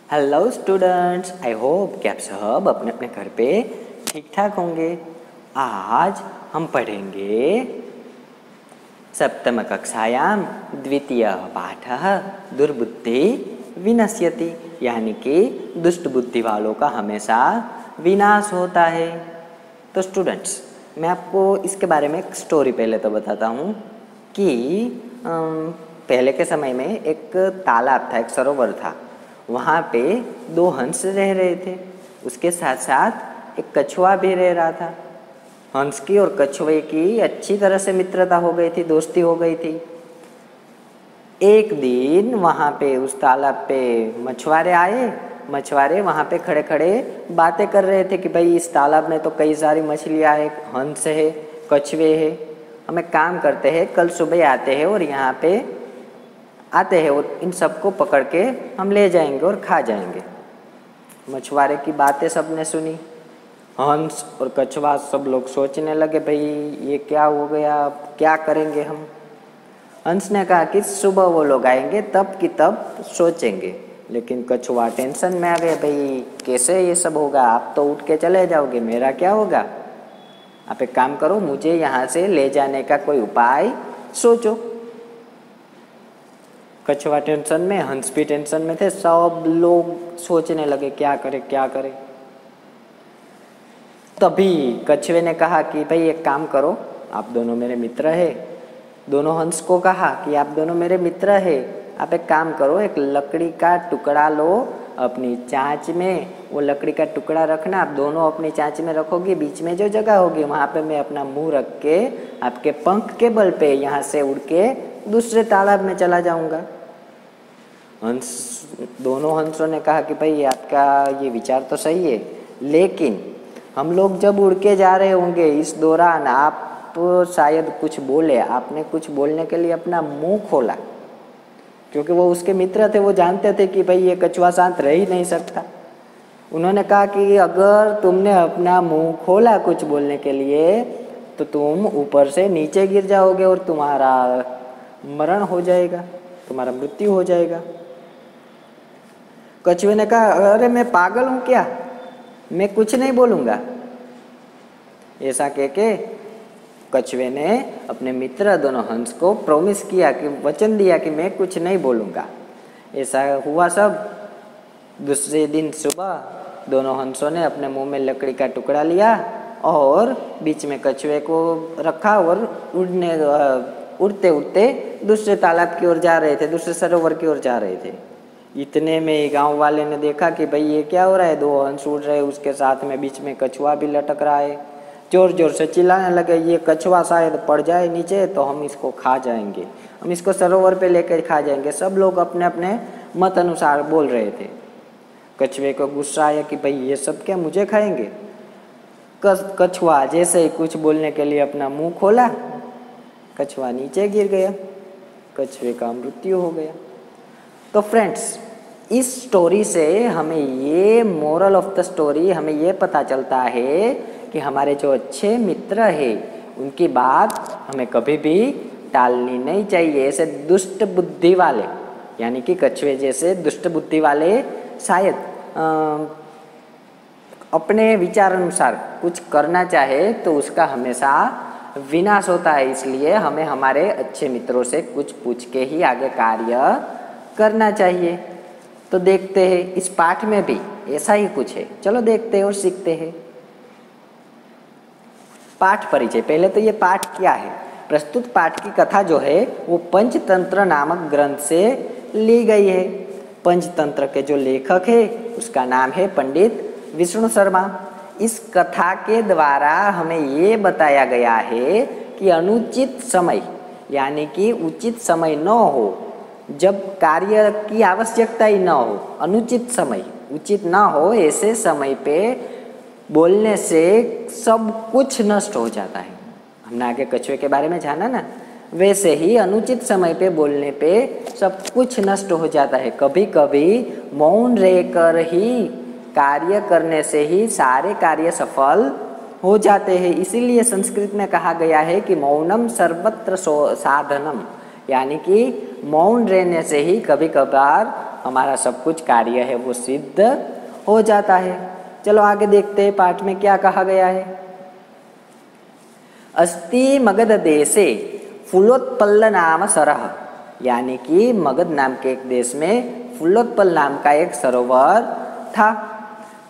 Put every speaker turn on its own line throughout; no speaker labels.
Hello students, I hope कि आप सब अपने अपने घर पे ठीक ठाक होंगे। आज हम पढ़ेंगे सप्तम कक्षायां द्वितीय पाठः दुर्बुद्धि विनश्यति, यानी कि दुष्ट बुद्धि वालों का हमेशा विनाश होता है। तो स्टूडेंट्स, मैं आपको इसके बारे में एक स्टोरी पहले तो बताता हूँ कि पहले के समय में एक तालाब था, एक सरोवर था। वहाँ पे दो हंस रह रहे थे, उसके साथ साथ एक कछुआ भी रह रहा था। हंस की और कछुए की अच्छी तरह से मित्रता हो गई थी, दोस्ती हो गई थी। एक दिन वहाँ पे उस तालाब पे मछुआरे आए। मछुआरे वहाँ पे खड़े खड़े बातें कर रहे थे कि भाई इस तालाब में तो कई सारी मछलियाँ हैं, हंस है, कछुए है। हम एक काम करते हैं, कल सुबह आते हैं और यहाँ पे आते हैं और इन सबको पकड़ के हम ले जाएंगे और खा जाएंगे। मछुआरे की बातें सबने सुनी। हंस और कछुआ सब लोग सोचने लगे, भाई ये क्या हो गया, अब क्या करेंगे हम। हंस ने कहा कि सुबह वो लोग आएंगे, तब की तब सोचेंगे। लेकिन कछुआ टेंशन में आ गया, भाई कैसे ये सब होगा, आप तो उठ के चले जाओगे, मेरा क्या होगा। आप एक काम करो, मुझे यहाँ से ले जाने का कोई उपाय सोचो। कछुआ टेंशन में, हंस भी टेंशन में थे। सब लोग सोचने लगे क्या करें क्या करें। तभी कछुए ने कहा कि भाई एक काम करो, आप दोनों मेरे मित्र है। दोनों हंस को कहा कि आप दोनों मेरे मित्र है, आप एक काम करो, एक लकड़ी का टुकड़ा लो अपनी चांच में। वो लकड़ी का टुकड़ा रखना, आप दोनों अपनी चांच में रखोगे, बीच में जो जगह होगी वहाँ पे मैं अपना मुंह रख के आपके पंख के बल पे यहाँ से उड़ के दूसरे तालाब में चला जाऊँगा। दोनों हंसों ने कहा कि भाई आपका ये विचार तो सही है, लेकिन हम लोग जब उड़ के जा रहे होंगे इस दौरान आप शायद कुछ बोले। आपने कुछ बोलने के लिए अपना मुंह खोला, क्योंकि वो उसके मित्र थे, वो जानते थे कि भाई ये कछुआ शांत रह ही नहीं सकता। उन्होंने कहा कि अगर तुमने अपना मुंह खोला कुछ बोलने के लिए तो तुम ऊपर से नीचे गिर जाओगे और तुम्हारा मरण हो जाएगा, तुम्हारा मृत्यु हो जाएगा। कछुए ने कहा, अरे मैं पागल हूँ क्या, मैं कुछ नहीं बोलूँगा। ऐसा कह के कछुए ने अपने मित्र दोनों हंस को प्रॉमिस किया, कि वचन दिया कि मैं कुछ नहीं बोलूँगा। ऐसा हुआ सब। दूसरे दिन सुबह दोनों हंसों ने अपने मुंह में लकड़ी का टुकड़ा लिया और बीच में कछुए को रखा और उड़ते उड़ते दूसरे तालाब की ओर जा रहे थे, दूसरे सरोवर की ओर जा रहे थे। इतने में गांव वाले ने देखा कि भाई ये क्या हो रहा है, दो हंस उड़ रहे हैं, उसके साथ में बीच में कछुआ भी लटक रहा है। जोर जोर से चिल्लाने लगे, ये कछुआ शायद पड़ जाए नीचे तो हम इसको खा जाएंगे, हम इसको सरोवर पे लेकर खा जाएंगे। सब लोग अपने अपने मत अनुसार बोल रहे थे। कछुए को गुस्सा आया कि भाई ये सब क्या मुझे खाएंगे। कछुआ जैसे ही कुछ बोलने के लिए अपना मुंह खोला, कछुआ नीचे गिर गया, कछुए का मृत्यु हो गया। तो फ्रेंड्स, इस स्टोरी से हमें ये मोरल ऑफ द स्टोरी हमें ये पता चलता है कि हमारे जो अच्छे मित्र हैं उनकी बात हमें कभी भी टालनी नहीं चाहिए। ऐसे दुष्ट बुद्धि वाले, यानी कि कछुए जैसे दुष्ट बुद्धि वाले शायद अपने विचार अनुसार कुछ करना चाहे तो उसका हमेशा विनाश होता है। इसलिए हमें हमारे अच्छे मित्रों से कुछ पूछ के ही आगे कार्य करना चाहिए। तो देखते हैं इस पाठ में भी ऐसा ही कुछ है। चलो देखते हैं और सीखते हैं। पाठ परिचय। पहले तो ये पाठ क्या है। प्रस्तुत पाठ की कथा जो है वो पंचतंत्र नामक ग्रंथ से ली गई है। पंचतंत्र के जो लेखक है उसका नाम है पंडित विष्णु शर्मा। इस कथा के द्वारा हमें ये बताया गया है कि अनुचित समय, यानी कि उचित समय न हो, जब कार्य की आवश्यकता ही न हो, अनुचित समय, उचित ना हो, ऐसे समय पे बोलने से सब कुछ नष्ट हो जाता है। हमने आगे कछुए के बारे में जाना ना, वैसे ही अनुचित समय पे बोलने पे सब कुछ नष्ट हो जाता है। कभी कभी मौन रहकर ही कार्य करने से ही सारे कार्य सफल हो जाते हैं। इसीलिए संस्कृत में कहा गया है कि मौनम सर्वत्र साधनम, यानी कि मौन रहने से ही कभी कभार हमारा सब कुछ कार्य है वो सिद्ध हो जाता है। चलो आगे देखते हैं पाठ में क्या कहा गया है। अस्ति मगध देशे फूलोत्पल नाम सरह, यानी कि मगध नाम के एक देश में फूलोत्पल नाम का एक सरोवर था।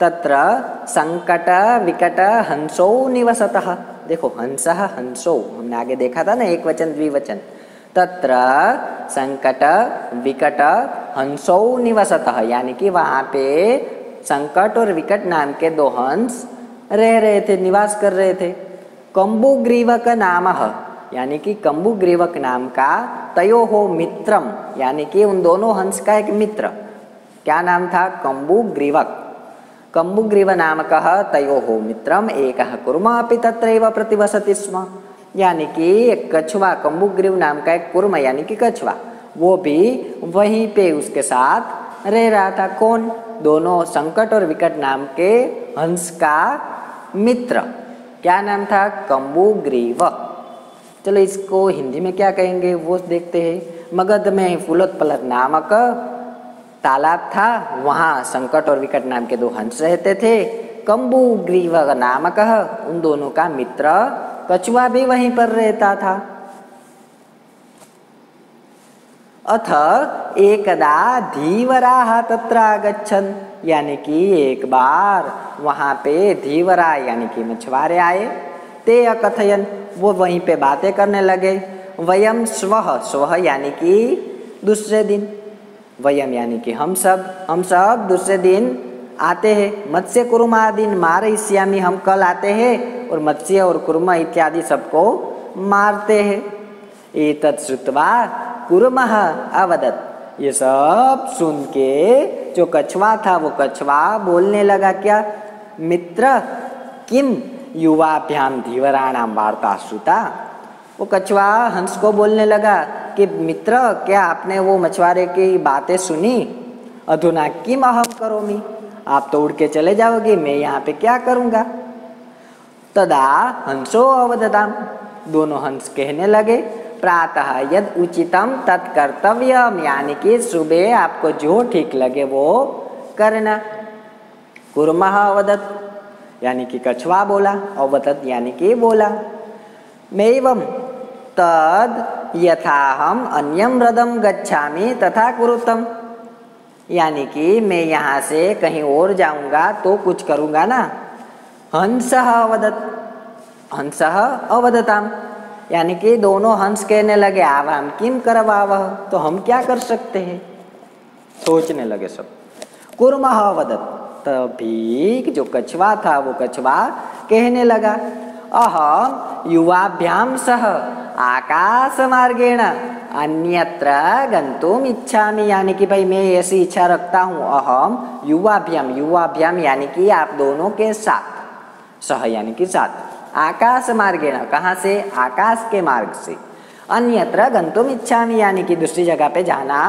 तत्र संकट विकट हंसो निवसतः, देखो हंसः हंसो हमने आगे देखा था ना, एक वचन द्विवचन। तत्र संकट विकट हंसो निवसतः, यानी कि वहाँ पे संकट और विकट नाम के दो हंस रह रहे थे, निवास कर रहे थे। कंबुग्रीवक नामः, यानी कि कंबुग्रीवक नाम का तयोहो मित्रम, यानी कि उन दोनों हंस का एक मित्र, क्या नाम था? कंबुग्रीवक। कंबुग्रीव नामकः तयोहो मित्रम एकः कुर्मा अपि तत्रैव प्रतिवसति स्म, यानी कि एक कछुआ, कंबुग्रीव नाम का एक कुर्मा यानी कि कछुआ, वो भी वहीं पे उसके साथ रह रहा था। कौन? दोनों संकट और विकट नाम के हंस का मित्र, क्या नाम था? कंबुग्रीव। चलो इसको हिंदी में क्या कहेंगे वो देखते हैं। मगध में फूलोत्पल नामक तालाब था, वहाँ संकट और विकट नाम के दो हंस रहते थे। कंबुग्रीव नामक, उन दोनों का मित्र कछुआ भी वहीं पर रहता था। अथ एकदा धीवराः तत्र आगच्छन्, यानी कि एक बार वहाँ पे धीवरा यानी कि मछुआरे आए। ते अकथयन्, वो वहीं पे बातें करने लगे। वयम स्वः, स्वः यानी कि दूसरे दिन, वयम यानी कि हम सब दूसरे दिन आते हैं। मत्स्य कुर्मादीन मारयिष्यामि, हम कल आते हैं और मत्स्य और कुर्मा इत्यादि सबको मारते हैं। एतत् श्रुत्वा कुर्मः अवदत्, ये सब सुन के जो कछुआ था वो कछुआ बोलने लगा, क्या? मित्र किम युवाभ्याम धीवराणाम वार्ता श्रुता, वो कछुआ हंस को बोलने लगा कि मित्र क्या आपने वो मछुआरे की बातें सुनी? अधुना किम अहम करोमि, आप तो उड़ के चले जाओगे, मैं यहाँ पे क्या करूँगा? तदा हंसो अवदताम, दोनों हंस कहने लगे, प्रातः यद उचितम तत्कर्तव्यम, यानी कि सुबह आपको जो ठीक लगे वो करना। कुर्मः अवदत, यानी कि कछुआ बोला, अवदत यानी कि बोला। मैवम तद यथाहम अन्यम रदम गच्छामि तथा कुरुतम, यानी कि मैं यहाँ से कहीं और जाऊँगा तो कुछ करूँगा ना। हंसः अवदत, हंसः अवदताम, यानी कि दोनों हंस कहने लगे, आवाम किम करवावह, तो हम क्या कर सकते हैं? सोचने लगे सब। कुर्मः अवदत, तभी जो कछुआ था वो कछुआ कहने लगा, अहम युवाभ्याम सह आकाश मार्गेण अन्यत्र गंतुम इच्छामि, यानी कि भाई मैं ऐसी इच्छा रखता हूँ। अहम युवाभ्याम, युवाभ्याम यानी कि आप दोनों के साथ, सह यानी कि साथ, आकाश मार्गेण, कहाँ से? आकाश के मार्ग से। अन्यत्र गंतुम इच्छामि, यानी कि दूसरी जगह पे जाना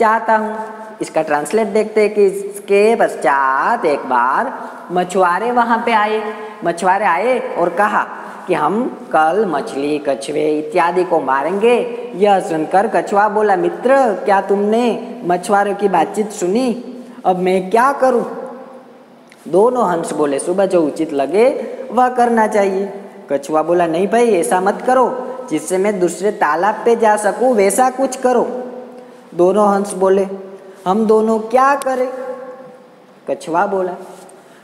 चाहता हूँ। इसका ट्रांसलेट देखते हैं कि इसके पश्चात एक बार मछुआरे वहाँ पे आए, मछुआरे आए और कहा कि हम कल मछली कछुए इत्यादि को मारेंगे। यह सुनकर कछुआ बोला, मित्र क्या तुमने मछुआरों की बातचीत सुनी? अब मैं क्या करूं? दोनों हंस बोले, सुबह जो उचित लगे वह करना चाहिए। कछुआ बोला, नहीं भाई ऐसा मत करो, जिससे मैं दूसरे तालाब पे जा सकूं वैसा कुछ करो। दोनों हंस बोले, हम दोनों क्या करें? कछुआ बोला,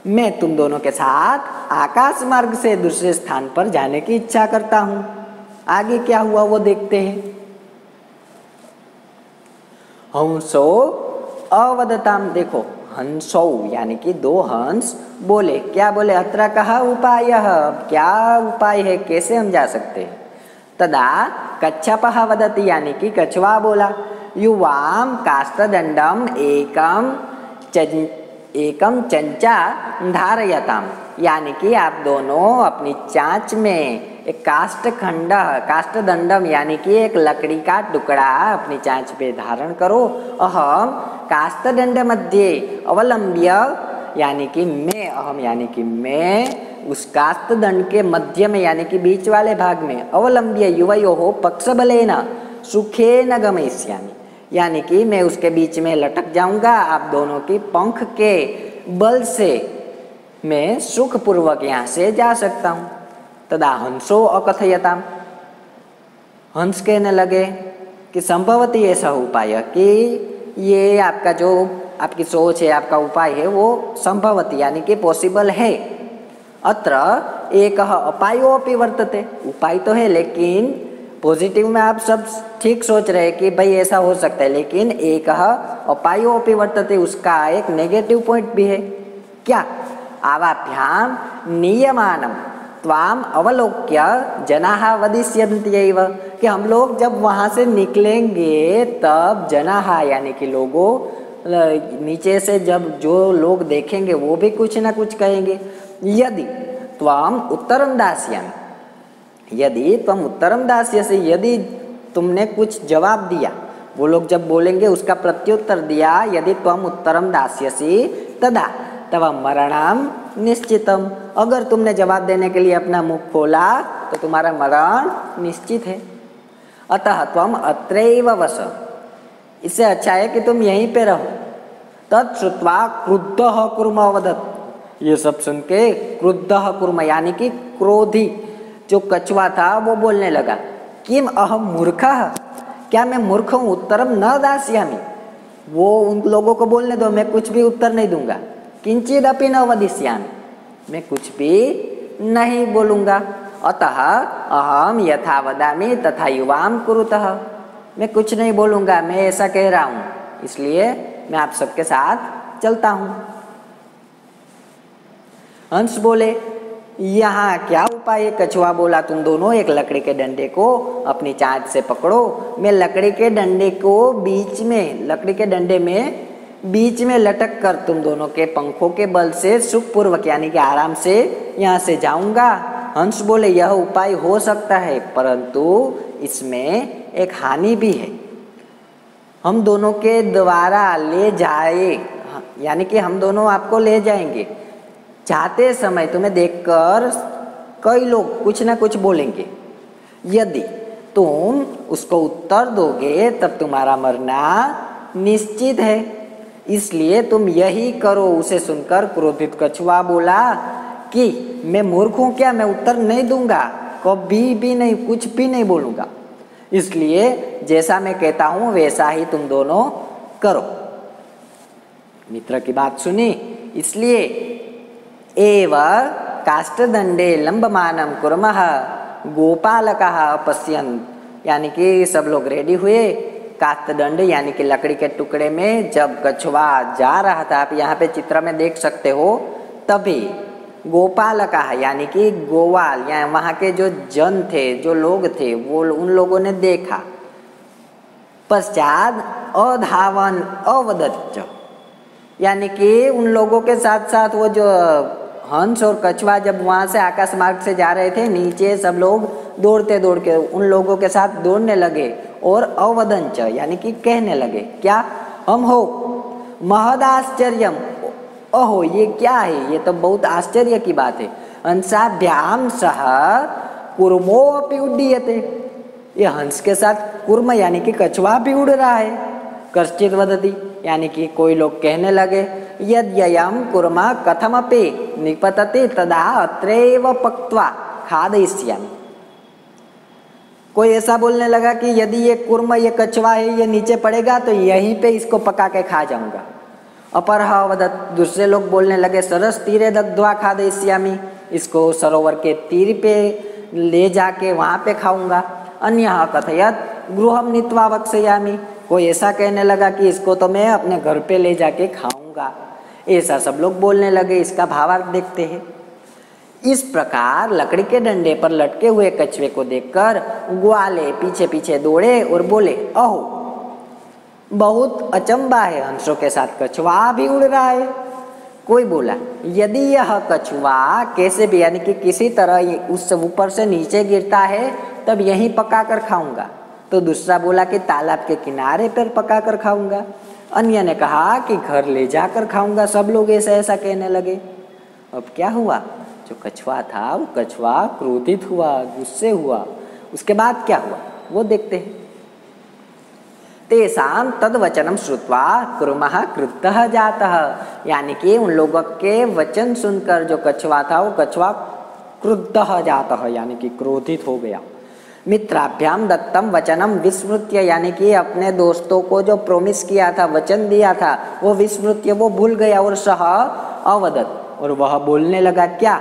मैं तुम दोनों के साथ आकाश मार्ग से दूसरे स्थान पर जाने की इच्छा करता हूँ। आगे क्या हुआ वो देखते हैं। हंसो अवदताम, देखो हंसो यानी कि दो हंस बोले, क्या बोले? अत्र कहा उपाय, क्या उपाय है, कैसे हम जा सकते हैं? तदा कच्छपः वदति, यानी कि कछुआ बोला, युवाम काष्ठदंडम एकम चंचा धारयताम, यानी कि आप दोनों अपनी चांच में एक काष्ठखंड, काष्ठदंडम यानी कि एक लकड़ी का टुकड़ा अपनी चांच पे धारण करो। अहम काष्ठदंड मध्य अवलंब्य, यानी कि मैं, अहम यानी कि मैं उस काष्ठदंड के मध्य में यानी कि बीच वाले भाग में, अवलंब्य युवयोः पक्षबलेन, सुखे न गमयिष्यामि, यानी कि मैं उसके बीच में लटक जाऊंगा, आप दोनों की पंख के बल से मैं सुखपूर्वक यहाँ से जा सकता हूँ। तदा हंसो अकथयताम, हंस कहने लगे कि संभवतः ऐसा उपाय कि ये आपका जो आपकी सोच है, आपका उपाय है वो संभवतः यानी कि पॉसिबल है। अत्र एक अपायोपि वर्तते, उपाय तो है लेकिन पॉजिटिव में आप सब ठीक सोच रहे हैं कि भाई ऐसा हो सकता है, लेकिन एक अपायोपि वर्तते, उसका एक नेगेटिव पॉइंट भी है। क्या? आवाभ्याम नियमानम त्वाम अवलोक्य जनाः वदिष्यन्त्यैव, कि हम लोग जब वहाँ से निकलेंगे तब जनाः यानी कि लोगों, नीचे से जब जो लोग देखेंगे वो भी कुछ ना कुछ कहेंगे। यदि त्वाम उत्तरम दास्यामि, यदि तुम उत्तरम दास्यसि, यदि तुमने कुछ जवाब दिया, वो लोग जब बोलेंगे उसका प्रत्युत्तर दिया, यदि तुम उत्तरम दास्यसि तदा तव मरणम निश्चितम, अगर तुमने जवाब देने के लिए अपना मुख खोला तो तुम्हारा मरण निश्चित है। अतः त्वम अत्रैव वस, इससे अच्छा है कि तुम यहीं पे रहो। तत्श्रुत्वा क्रुद्धः कुर्म अवदत्, ये सब सुन के क्रुद्धः कुर्म यानी कि क्रोधी जो कछुआ था वो बोलने लगा, किम अहम मूर्खः, क्या मैं मूर्ख हूँ, उत्तरम न दास्यामि, वो उन लोगों को बोलने दो, मैं कुछ भी उत्तर नहीं दूंगा। किंचिदपि न वदिष्यामि, मैं कुछ भी नहीं बोलूँगा। अतः अहम यथा वदामि तथा युवाम कुरुतः, मैं कुछ नहीं बोलूँगा, मैं ऐसा कह रहा हूँ इसलिए मैं आप सबके साथ चलता हूँ। हंस बोले, यहाँ क्या उपाय है? कछुआ बोला, तुम दोनों एक लकड़ी के डंडे को अपनी चाँच से पकड़ो, मैं लकड़ी के डंडे को बीच में, लकड़ी के डंडे में बीच में लटक कर तुम दोनों के पंखों के बल से सुखपूर्वक यानी कि आराम से यहाँ से जाऊंगा। हंस बोले, यह उपाय हो सकता है परंतु इसमें एक हानि भी है, हम दोनों के द्वारा ले जाए, यानी कि हम दोनों आपको ले जाएंगे, जाते समय तुम्हें देखकर कई लोग कुछ ना कुछ बोलेंगे, यदि तुम उसको उत्तर दोगे तब तुम्हारा मरना निश्चित है, इसलिए तुम यही करो। उसे सुनकर क्रोधित कछुआ बोला कि मैं मूर्ख हूँ क्या, मैं उत्तर नहीं दूंगा, कभी भी नहीं, कुछ भी नहीं बोलूँगा, इसलिए जैसा मैं कहता हूँ वैसा ही तुम दोनों करो। मित्र की बात सुनी, इसलिए एव काष्ठदंडे लंबमानम कुर्मः गोपालकः पश्यन्, यानी कि सब लोग रेडी हुए, काष्ठदंड यानी कि लकड़ी के टुकड़े में जब कछुआ जा रहा था, आप यहाँ पे चित्र में देख सकते हो, तभी गोपालकः यानी कि गोवाल या वहाँ के जो जन थे, जो लोग थे, वो उन लोगों ने देखा। पश्चात अधावन अवदच्च, यानी कि उन लोगों के साथ साथ वो जो हंस और कछुआ जब वहाँ से आकाश मार्ग से जा रहे थे, नीचे सब लोग दौड़ते दौड़ के उन लोगों के साथ दौड़ने लगे और अवदंच यानी कि कहने लगे, क्या? हम हो महदाश्चर्यम, ओहो ये क्या है, ये तो बहुत आश्चर्य की बात है। हंसाभ्याम सह कुर्मो अपि उड्डीयते, ये हंस के साथ कुर्म यानी कि कछुआ भी उड़ रहा है। कश्चित वदति, यानी कि कोई लोग कहने लगे, यद ययम कुर्मा कथमपि निपतति तदा अत्रैव पक्त्वा खादयिष्यामि, कोई ऐसा बोलने लगा कि यदि ये कुर्म, ये कछुआ है, ये नीचे पड़ेगा तो यहीं पे इसको पका के खा जाऊंगा। अपरः वदत्, दूसरे लोग बोलने लगे, सरस तीरे दग्ध्वा खादयिष्यामि, इसको सरोवर के तीर पे ले जाके वहाँ पे खाऊंगा। अन्यः कथयत् गृहं नीत्वा वक्ष्यामि, कोई ऐसा कहने लगा कि इसको तो मैं अपने घर पे ले जाके खाऊंगा। ऐसा सब लोग बोलने लगे। इसका भावार्थ देखते हैं। इस प्रकार लकड़ी के डंडे पर लटके हुए कछुए को देखकर ग्वाले पीछे पीछे दौड़े और बोले, अहो बहुत अचंबा है, हंसों के साथ कछुआ भी उड़ रहा है। कोई बोला, यदि यह कछुआ कैसे भी यानी कि किसी तरह उस ऊपर से नीचे गिरता है तब यहीं पका कर खाऊंगा। तो दूसरा बोला कि तालाब के किनारे पर पका कर खाऊंगा। अन्य ने कहा कि घर ले जाकर खाऊंगा। सब लोग ऐसा ऐसा कहने लगे। अब क्या हुआ, जो कछुआ था वो कछुआ क्रोधित हुआ, गुस्से हुआ। उसके बाद क्या हुआ वो देखते हैं। तेषां तद्वचनं श्रुत्वा कुर्मः क्रुद्धः जातः, यानी कि उन लोगों के वचन सुनकर जो कछुआ था वो कछुआ क्रुद्धः जातः यानी कि क्रोधित हो गया। मित्राभ्याम दत्तम वचनम विस्मृत्य, यानी कि अपने दोस्तों को जो प्रॉमिस किया था, वचन दिया था, वो विस्मृत्य, वो भूल गया। और सह अवदत्, और वह बोलने लगा क्या,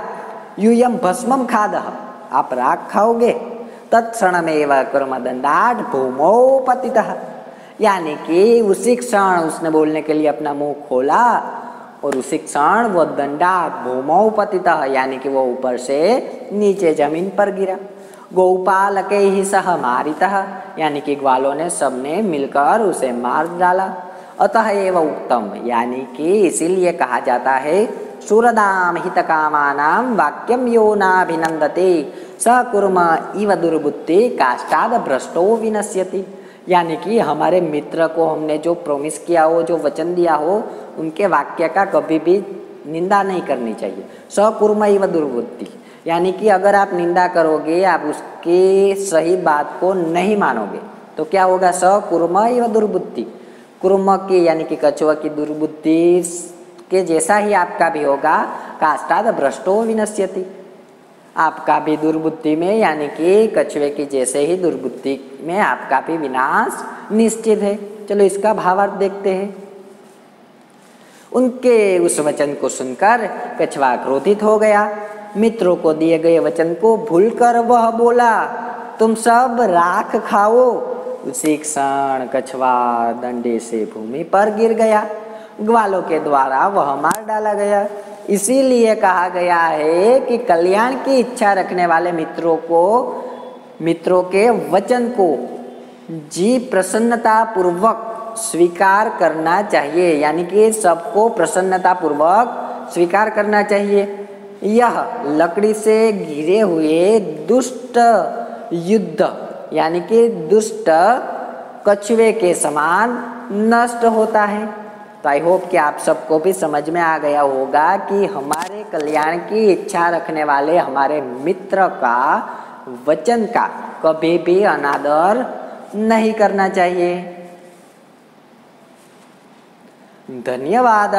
यूयम भस्मम खादः, आप राख खाओगे। तत्क्षणमेव कर्मदंडात् भूमौ पतितः, यानी कि उसी क्षण उसने बोलने के लिए अपना मुंह खोला और उसी क्षण वो दंडात् भूमौ पतितः, यानी कि वो ऊपर से नीचे जमीन पर गिरा। गौपालके ही सह मारितः, यानी कि ग्वालों ने सबने मिलकर उसे मार डाला। अतः एव उक्तम, यानी कि इसीलिए कहा जाता है सुरदाम हितकामानां वाक्यम यो नाभिनंदते स कुर्म इव दुर्बुद्धि काष्ठाद भ्रष्टो विनश्यति, यानी कि हमारे मित्र को हमने जो प्रॉमिस किया हो, जो वचन दिया हो, उनके वाक्य का कभी भी निंदा नहीं करनी चाहिए। स कुर्म इव दुर्बुद्धि, यानी कि अगर आप निंदा करोगे, आप उसकी सही बात को नहीं मानोगे तो क्या होगा, स कुर्म इव दुर्बुद्धि, कुर्म की यानी कि कछुआ की दुर्बुद्धि के जैसा ही आपका भी होगा। काष्ठाद भ्रष्टो विनश्यति, आपका भी दुर्बुद्धि में यानी कि कछुए की जैसे ही दुर्बुद्धि में आपका भी विनाश निश्चित है। चलो इसका भावार्थ देखते हैं। उनके उस वचन को सुनकर कछुआ क्रोधित हो गया। मित्रों को दिए गए वचन को भूलकर वह बोला, तुम सब राख खाओ। उसी क्षण कछुआ डंडे से भूमि पर गिर गया। ग्वालों के द्वारा वह मार डाला गया। इसीलिए कहा गया है कि कल्याण की इच्छा रखने वाले मित्रों के वचन को जी प्रसन्नता पूर्वक स्वीकार करना चाहिए, यानी कि सबको प्रसन्नता पूर्वक स्वीकार करना चाहिए। यह लकड़ी से घिरे हुए दुष्ट युद्ध यानी कि दुष्ट कछुए के समान नष्ट होता है। तो आई होप कि आप सबको भी समझ में आ गया होगा कि हमारे कल्याण की इच्छा रखने वाले हमारे मित्र का वचन का कभी भी अनादर नहीं करना चाहिए। धन्यवाद।